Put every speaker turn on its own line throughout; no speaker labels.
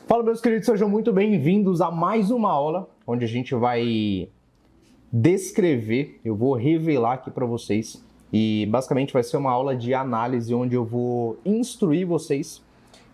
Fala, meus queridos, sejam muito bem-vindos a mais uma aula onde a gente vai descrever, eu vou revelar aqui para vocês e basicamente vai ser uma aula de análise onde eu vou instruir vocês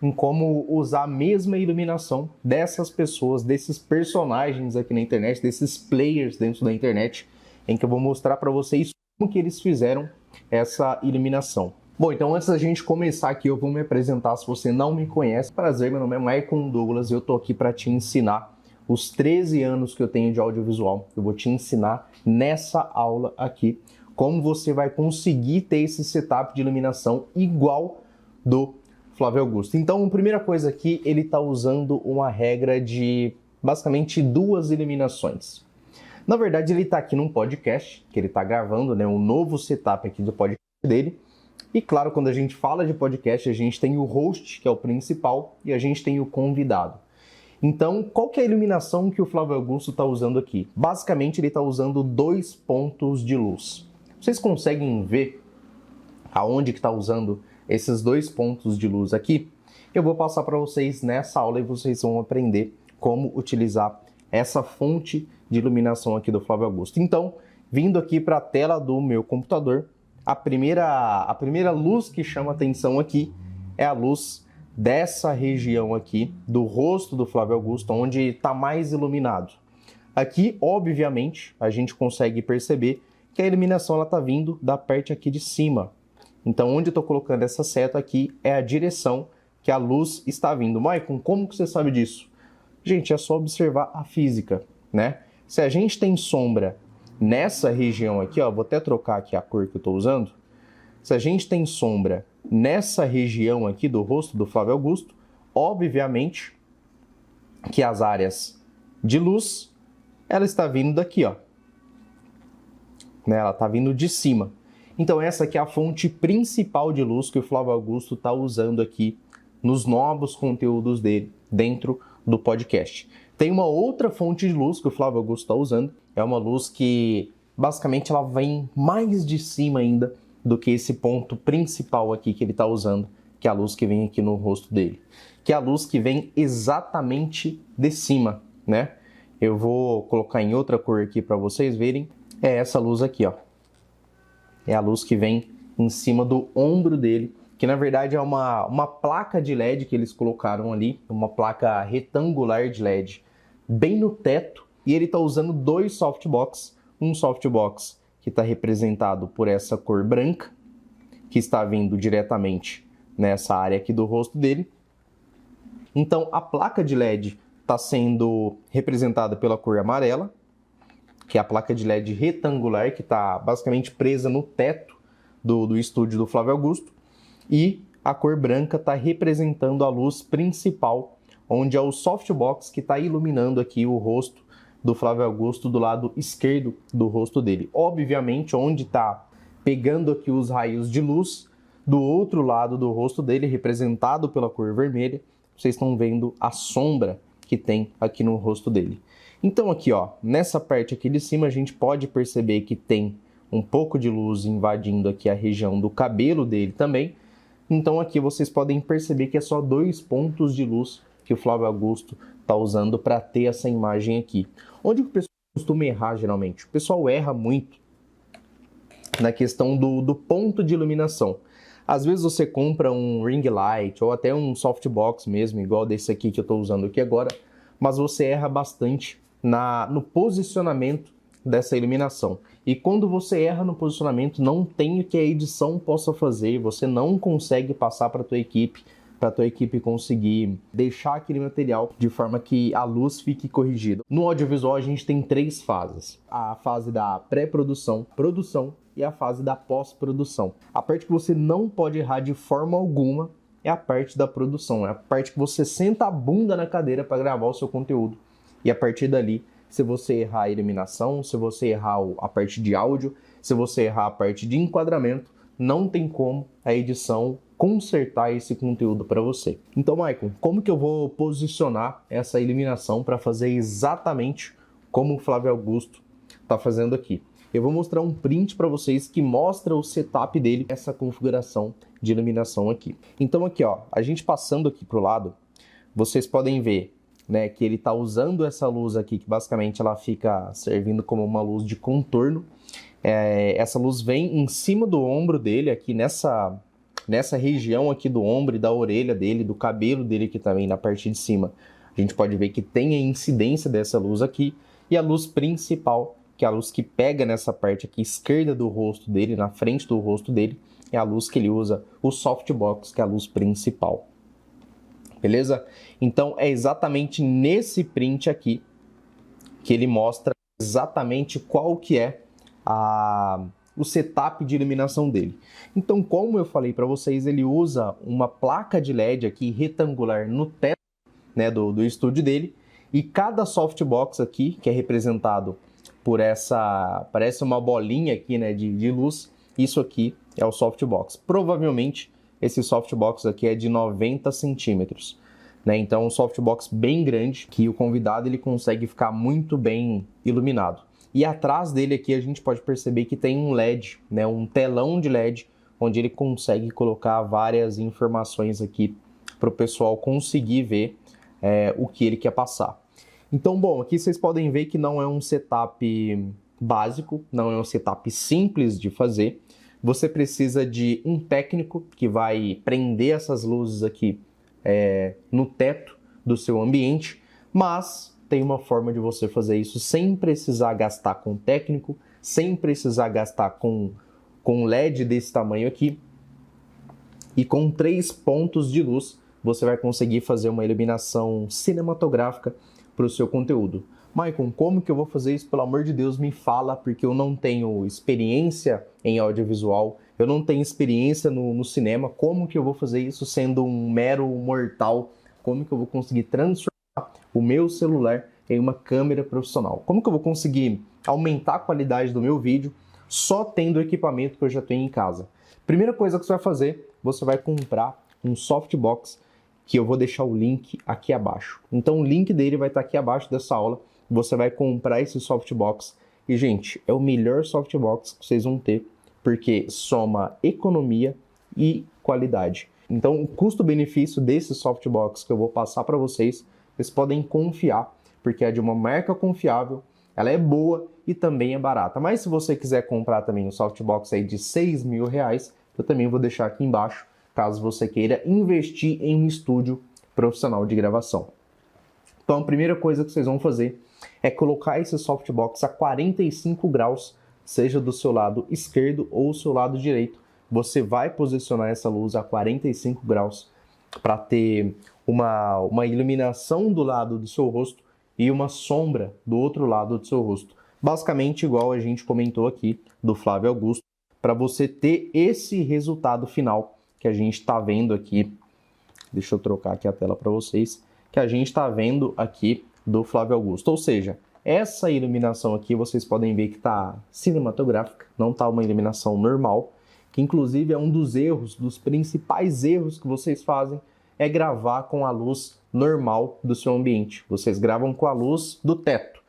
em como usar a mesma iluminação dessas pessoas, desses personagens aqui na internet, desses players dentro da internet, em que eu vou mostrar para vocês como que eles fizeram essa iluminação. Bom, então antes da gente começar aqui, eu vou me apresentar se você não me conhece. Prazer, meu nome é Maicon Douglas e eu tô aqui para te ensinar os 13 anos que eu tenho de audiovisual. Eu vou te ensinar nessa aula aqui como você vai conseguir ter esse setup de iluminação igual do Flávio Augusto. Então, a primeira coisa aqui, ele está usando uma regra de basicamente duas iluminações. Na verdade, ele está aqui num podcast, que ele está gravando, né, um novo setup aqui do podcast dele. E claro, quando a gente fala de podcast, a gente tem o host, que é o principal, e a gente tem o convidado. Então, qual que é a iluminação que o Flávio Augusto está usando aqui? Basicamente, ele está usando 2 pontos de luz. Vocês conseguem ver aonde que está usando esses 2 pontos de luz aqui? Eu vou passar para vocês nessa aula e vocês vão aprender como utilizar essa fonte de iluminação aqui do Flávio Augusto. Então, vindo aqui para a tela do meu computador, a primeira luz que chama atenção aqui é a luz dessa região aqui do rosto do Flávio Augusto, onde está mais iluminado. Aqui, obviamente, a gente consegue perceber que a iluminação está vindo da parte aqui de cima. Então, onde eu estou colocando essa seta aqui é a direção que a luz está vindo. Maicon, como que você sabe disso? Gente, é só observar a física, né? Se a gente tem sombra nessa região aqui, ó, vou até trocar aqui a cor que eu estou usando. Se a gente tem sombra nessa região aqui do rosto do Flávio Augusto, obviamente que as áreas de luz, ela está vindo daqui, ó. Né? Ela está vindo de cima. Então essa aqui é a fonte principal de luz que o Flávio Augusto está usando aqui nos novos conteúdos dele dentro do podcast. Tem uma outra fonte de luz que o Flávio Augusto está usando. É uma luz que, basicamente, ela vem mais de cima ainda do que esse ponto principal aqui que ele está usando, que é a luz que vem aqui no rosto dele. Que é a luz que vem exatamente de cima, né? Eu vou colocar em outra cor aqui para vocês verem. É essa luz aqui, ó. É a luz que vem em cima do ombro dele, que na verdade é uma placa de LED que eles colocaram ali, uma placa retangular de LED, bem no teto, e ele está usando 2 softbox, um softbox que está representado por essa cor branca, que está vindo diretamente nessa área aqui do rosto dele. Então a placa de LED está sendo representada pela cor amarela, que é a placa de LED retangular, que está basicamente presa no teto do estúdio do Flávio Augusto, e a cor branca está representando a luz principal, onde é o softbox que está iluminando aqui o rosto do Flávio Augusto do lado esquerdo do rosto dele. Obviamente, onde está pegando aqui os raios de luz, do outro lado do rosto dele, representado pela cor vermelha, vocês estão vendo a sombra que tem aqui no rosto dele. Então aqui, ó, nessa parte aqui de cima, a gente pode perceber que tem um pouco de luz invadindo aqui a região do cabelo dele também. Então aqui vocês podem perceber que é só 2 pontos de luz que o Flávio Augusto está usando para ter essa imagem aqui. Onde o pessoal costuma errar geralmente? O pessoal erra muito na questão do ponto de iluminação. Às vezes você compra um ring light ou até um softbox mesmo, igual desse aqui que eu estou usando aqui agora, mas você erra bastante no posicionamento dessa iluminação. E quando você erra no posicionamento, não tem o que a edição possa fazer, você não consegue passar para a tua equipe conseguir deixar aquele material de forma que a luz fique corrigida. No audiovisual a gente tem 3 fases. A fase da pré-produção, produção e a fase da pós-produção. A parte que você não pode errar de forma alguma é a parte da produção, é a parte que você senta a bunda na cadeira para gravar o seu conteúdo. E a partir dali, se você errar a iluminação, se você errar a parte de áudio, se você errar a parte de enquadramento, não tem como a edição consertar esse conteúdo para você. Então, Maicon, como que eu vou posicionar essa iluminação para fazer exatamente como o Flávio Augusto está fazendo aqui? Eu vou mostrar um print para vocês que mostra o setup dele, essa configuração de iluminação aqui. Então aqui, ó, a gente passando aqui pro lado, vocês podem ver, né, que ele está usando essa luz aqui, que basicamente ela fica servindo como uma luz de contorno. Essa luz vem em cima do ombro dele, aqui nessa região aqui do ombro e da orelha dele, do cabelo dele aqui também, na parte de cima. A gente pode ver que tem a incidência dessa luz aqui, e a luz principal, que é a luz que pega nessa parte aqui esquerda do rosto dele, na frente do rosto dele, é a luz que ele usa, o softbox, que é a luz principal. Beleza? Então é exatamente nesse print aqui que ele mostra exatamente qual que é o setup de iluminação dele. Então, como eu falei para vocês, ele usa uma placa de LED aqui retangular no teto, né, do estúdio dele, e cada softbox aqui, que é representado por parece uma bolinha aqui, né, de luz, isso aqui é o softbox. Provavelmente esse softbox aqui é de 90 centímetros, né? Então, um softbox bem grande, que o convidado ele consegue ficar muito bem iluminado. E atrás dele aqui a gente pode perceber que tem um LED, né, um telão de LED, onde ele consegue colocar várias informações aqui para o pessoal conseguir ver o que ele quer passar. Então, bom, aqui vocês podem ver que não é um setup básico, não é um setup simples de fazer. Você precisa de um técnico que vai prender essas luzes aqui no teto do seu ambiente, mas tem uma forma de você fazer isso sem precisar gastar com técnico, sem precisar gastar com LED desse tamanho aqui, e com 3 pontos de luz você vai conseguir fazer uma iluminação cinematográfica para o seu conteúdo. Maicon, como que eu vou fazer isso? Pelo amor de Deus, me fala, porque eu não tenho experiência em audiovisual, eu não tenho experiência no cinema. Como que eu vou fazer isso sendo um mero mortal? Como que eu vou conseguir transformar o meu celular em uma câmera profissional? Como que eu vou conseguir aumentar a qualidade do meu vídeo só tendo o equipamento que eu já tenho em casa? Primeira coisa que você vai fazer, você vai comprar um softbox, que eu vou deixar o link aqui abaixo. Então o link dele vai estar aqui abaixo dessa aula. Você vai comprar esse softbox e, gente, é o melhor softbox que vocês vão ter, porque soma economia e qualidade. Então o custo-benefício desse softbox que eu vou passar para vocês, vocês podem confiar, porque é de uma marca confiável, ela é boa e também é barata. Mas se você quiser comprar também um softbox aí de R$6.000, eu também vou deixar aqui embaixo, caso você queira investir em um estúdio profissional de gravação. Então a primeira coisa que vocês vão fazer é colocar esse softbox a 45 graus, seja do seu lado esquerdo ou do seu lado direito. Você vai posicionar essa luz a 45 graus para ter uma iluminação do lado do seu rosto e uma sombra do outro lado do seu rosto. Basicamente igual a gente comentou aqui do Flávio Augusto, para você ter esse resultado final que a gente está vendo aqui. Deixa eu trocar aqui a tela para vocês. Que a gente está vendo aqui do Flávio Augusto. Ou seja, essa iluminação aqui vocês podem ver que está cinematográfica, não está uma iluminação normal, que inclusive é um dos erros, dos principais erros que vocês fazem, é gravar com a luz normal do seu ambiente. Vocês gravam com a luz do teto.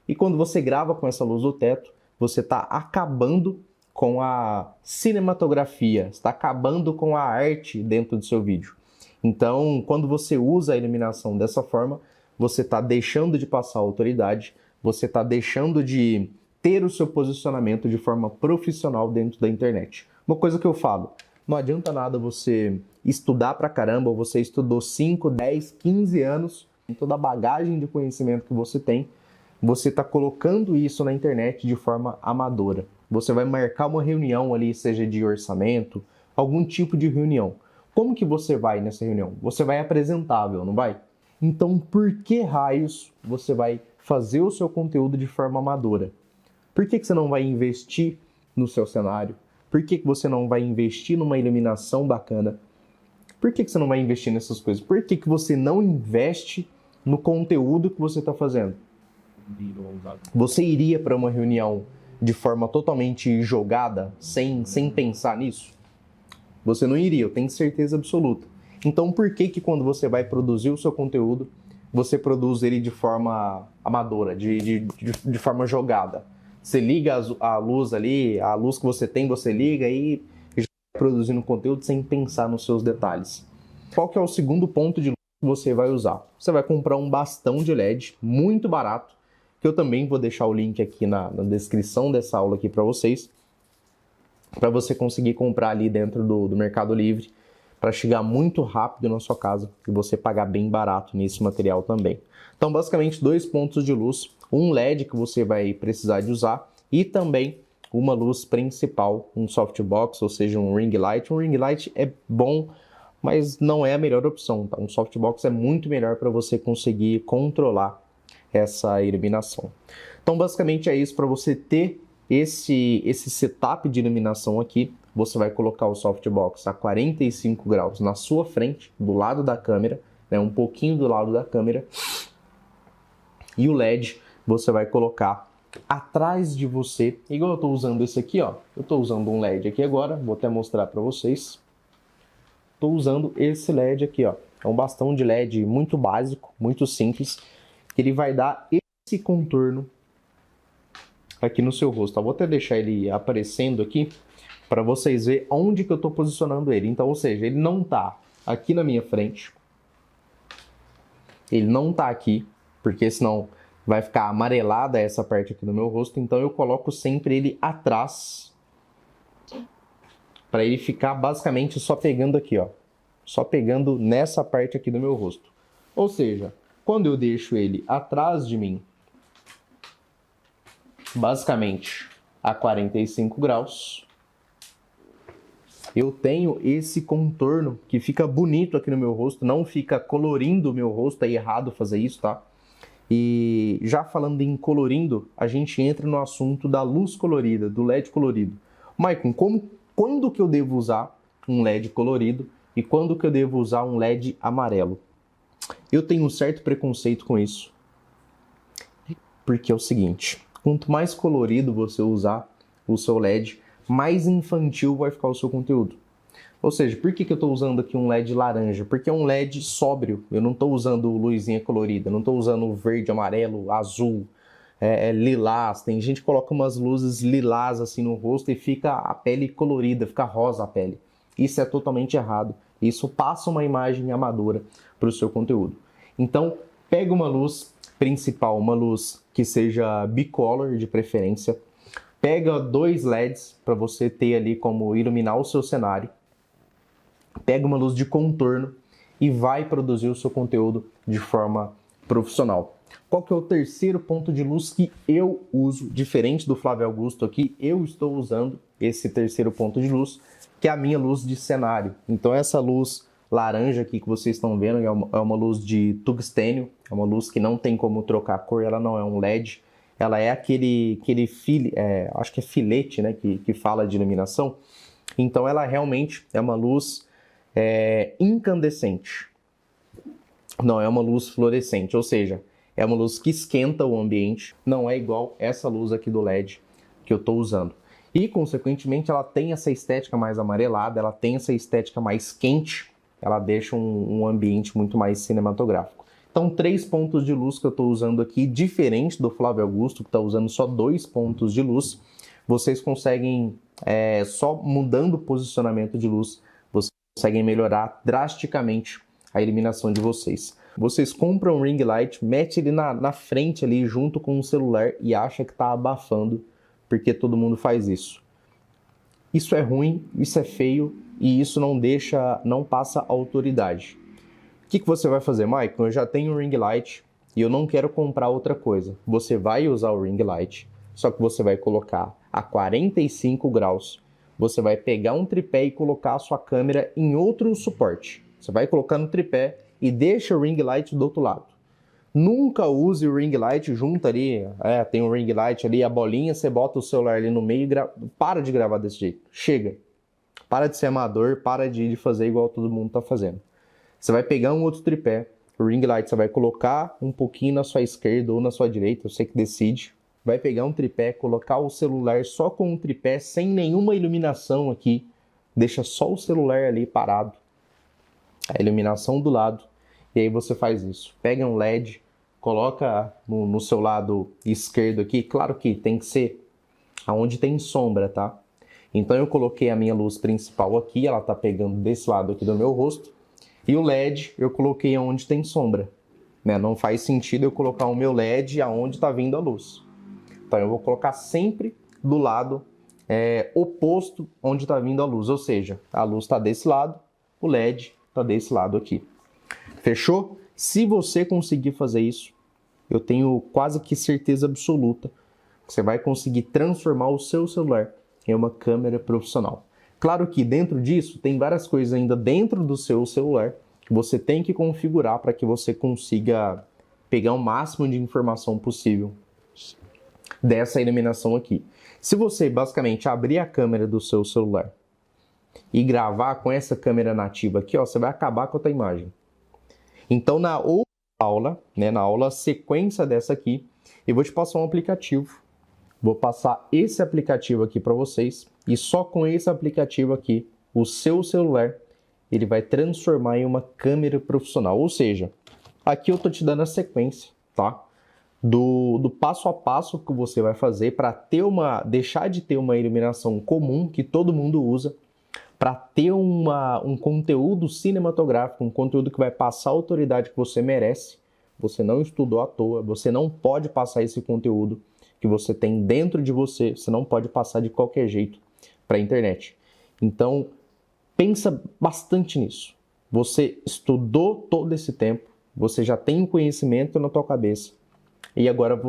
E quando você grava com essa luz do teto, você está acabando com a cinematografia, está acabando com a arte dentro do seu vídeo. Então, quando você usa a iluminação dessa forma, você está deixando de passar a autoridade, você está deixando de ter o seu posicionamento de forma profissional dentro da internet. Uma coisa que eu falo, não adianta nada você estudar pra caramba, ou você estudou 5, 10, 15 anos, com toda a bagagem de conhecimento que você tem, você está colocando isso na internet de forma amadora. Você vai marcar uma reunião ali, seja de orçamento, algum tipo de reunião. Como que você vai nessa reunião? Você vai apresentável, não vai? Então, por que raios você vai fazer o seu conteúdo de forma amadora? Por que você não vai investir no seu cenário? Por que você não vai investir numa iluminação bacana? Por que você não vai investir nessas coisas? Por que você não investe no conteúdo que você está fazendo? Você iria para uma reunião de forma totalmente jogada, sem pensar nisso? Você não iria, eu tenho certeza absoluta. Então por que quando você vai produzir o seu conteúdo, você produz ele de forma amadora, de forma jogada? Você liga a luz ali, a luz que você tem, você liga e já vai produzindo conteúdo sem pensar nos seus detalhes. Qual que é o segundo ponto de luz você vai usar? Você vai comprar um bastão de LED muito barato, que eu também vou deixar o link aqui na descrição dessa aula aqui para vocês, para você conseguir comprar ali dentro do Mercado Livre, para chegar muito rápido na sua casa e você pagar bem barato nesse material também. Então, basicamente, 2 pontos de luz, um LED que você vai precisar de usar e também uma luz principal, um softbox, ou seja, um ring light. Um ring light é bom, mas não é a melhor opção, tá? Um softbox é muito melhor para você conseguir controlar essa iluminação. Então, basicamente é isso. Para você ter esse setup de iluminação aqui, você vai colocar o softbox a 45 graus na sua frente, do lado da câmera, né, um pouquinho do lado da câmera, e o LED você vai colocar atrás de você, igual eu estou usando esse aqui, ó. Eu estou usando um LED aqui agora, vou até mostrar para vocês. Estou usando esse LED aqui, ó. É um bastão de LED muito básico, muito simples, que ele vai dar esse contorno aqui no seu rosto. Eu vou até deixar ele aparecendo aqui para vocês verem onde que eu estou posicionando ele. Então, ou seja, ele não está aqui na minha frente, ele não está aqui, porque senão vai ficar amarelada essa parte aqui do meu rosto. Então, eu coloco sempre ele atrás, para ele ficar basicamente só pegando aqui, ó, só pegando nessa parte aqui do meu rosto. Ou seja, quando eu deixo ele atrás de mim, basicamente a 45 graus, eu tenho esse contorno que fica bonito aqui no meu rosto, não fica colorindo o meu rosto, é errado fazer isso, tá? E já falando em colorindo, a gente entra no assunto da luz colorida, do LED colorido. Maicon, quando que eu devo usar um LED colorido e quando que eu devo usar um LED amarelo? Eu tenho um certo preconceito com isso, porque é o seguinte, quanto mais colorido você usar o seu LED, mais infantil vai ficar o seu conteúdo. Ou seja, por que eu estou usando aqui um LED laranja? Porque é um LED sóbrio, eu não estou usando luzinha colorida, não estou usando verde, amarelo, azul, lilás. Tem gente que coloca umas luzes lilás assim no rosto e fica a pele colorida, fica rosa a pele. Isso é totalmente errado. Isso passa uma imagem amadora para o seu conteúdo. Então, pega uma luz principal, uma luz que seja bicolor de preferência. Pega 2 LEDs para você ter ali como iluminar o seu cenário. Pega uma luz de contorno e vai produzir o seu conteúdo de forma profissional. Qual que é o terceiro ponto de luz que eu uso, diferente do Flávio Augusto aqui? Eu estou usando esse terceiro ponto de luz, que é a minha luz de cenário. Então essa luz laranja aqui que vocês estão vendo é uma luz de tungstênio, é uma luz que não tem como trocar a cor, ela não é um LED, ela é aquele acho que é filete, né, que fala de iluminação. Então ela realmente é uma luz incandescente, não é uma luz fluorescente, ou seja, é uma luz que esquenta o ambiente, não é igual essa luz aqui do LED que eu estou usando. E, consequentemente, ela tem essa estética mais amarelada, ela tem essa estética mais quente, ela deixa um ambiente muito mais cinematográfico. Então, 3 pontos de luz que eu estou usando aqui, diferente do Flávio Augusto, que está usando só 2 pontos de luz, vocês conseguem, só mudando o posicionamento de luz, vocês conseguem melhorar drasticamente a iluminação de vocês. Vocês compram um ring light, mete ele na frente ali junto com o celular e acha que está abafando, porque todo mundo faz isso. Isso é ruim, isso é feio e isso não passa autoridade. O que você vai fazer, Maicon? Eu já tenho um ring light e eu não quero comprar outra coisa. Você vai usar o ring light, só que você vai colocar a 45 graus. Você vai pegar um tripé e colocar a sua câmera em outro suporte. Você vai colocar no tripé e deixa o ring light do outro lado. Nunca use o ring light junto ali, tem um ring light ali, a bolinha, você bota o celular ali no meio e para de gravar desse jeito. Chega. Para de ser amador, para de fazer igual todo mundo está fazendo. Você vai pegar um outro tripé, o ring light você vai colocar um pouquinho na sua esquerda ou na sua direita, você que decide. Vai pegar um tripé, colocar o celular só com um tripé, sem nenhuma iluminação aqui. Deixa só o celular ali parado. A iluminação do lado. E aí você faz isso. Pega um LED, coloca no seu lado esquerdo aqui. Claro que tem que ser aonde tem sombra, tá? Então eu coloquei a minha luz principal aqui, ela tá pegando desse lado aqui do meu rosto. E o LED eu coloquei onde tem sombra, né? Não faz sentido eu colocar o meu LED aonde está vindo a luz. Então eu vou colocar sempre do lado oposto onde está vindo a luz, ou seja, a luz está desse lado, o LED está desse lado aqui. Fechou? Se você conseguir fazer isso, eu tenho quase que certeza absoluta que você vai conseguir transformar o seu celular em uma câmera profissional. Claro que dentro disso tem várias coisas ainda dentro do seu celular que você tem que configurar para que você consiga pegar o máximo de informação possível dessa iluminação aqui. Se você basicamente abrir a câmera do seu celular e gravar com essa câmera nativa aqui, ó, você vai acabar com a tua imagem. Então na outra aula, né, na aula sequência dessa aqui, eu vou te passar um aplicativo. Vou passar esse aplicativo aqui para vocês e só com esse aplicativo aqui, o seu celular, ele vai transformar em uma câmera profissional. Ou seja, aqui eu tô te dando a sequência, tá? Do passo a passo que você vai fazer para deixar de ter uma iluminação comum que todo mundo usa, para ter um conteúdo cinematográfico, um conteúdo que vai passar a autoridade que você merece. Você não estudou à toa, você não pode passar esse conteúdo que você tem dentro de você, você não pode passar de qualquer jeito para a internet. Então, pensa bastante nisso. Você estudou todo esse tempo, você já tem um conhecimento na tua cabeça, e agora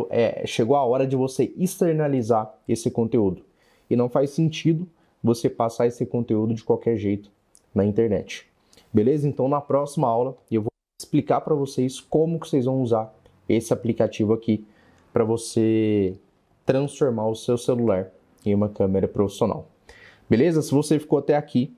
chegou a hora de você externalizar esse conteúdo. E não faz sentido você passar esse conteúdo de qualquer jeito na internet. Beleza? Então, na próxima aula, eu vou explicar para vocês como que vocês vão usar esse aplicativo aqui para você transformar o seu celular em uma câmera profissional. Beleza? Se você ficou até aqui,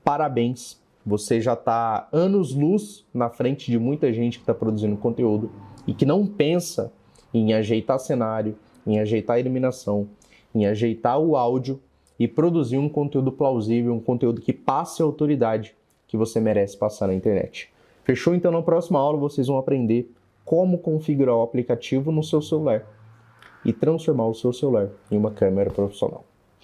parabéns! Você já está anos-luz na frente de muita gente que está produzindo conteúdo e que não pensa em ajeitar cenário, em ajeitar a iluminação, em ajeitar o áudio e produzir um conteúdo plausível, um conteúdo que passe a autoridade que você merece passar na internet. Fechou? Então, na próxima aula, vocês vão aprender como configurar o aplicativo no seu celular e transformar o seu celular em uma câmera profissional.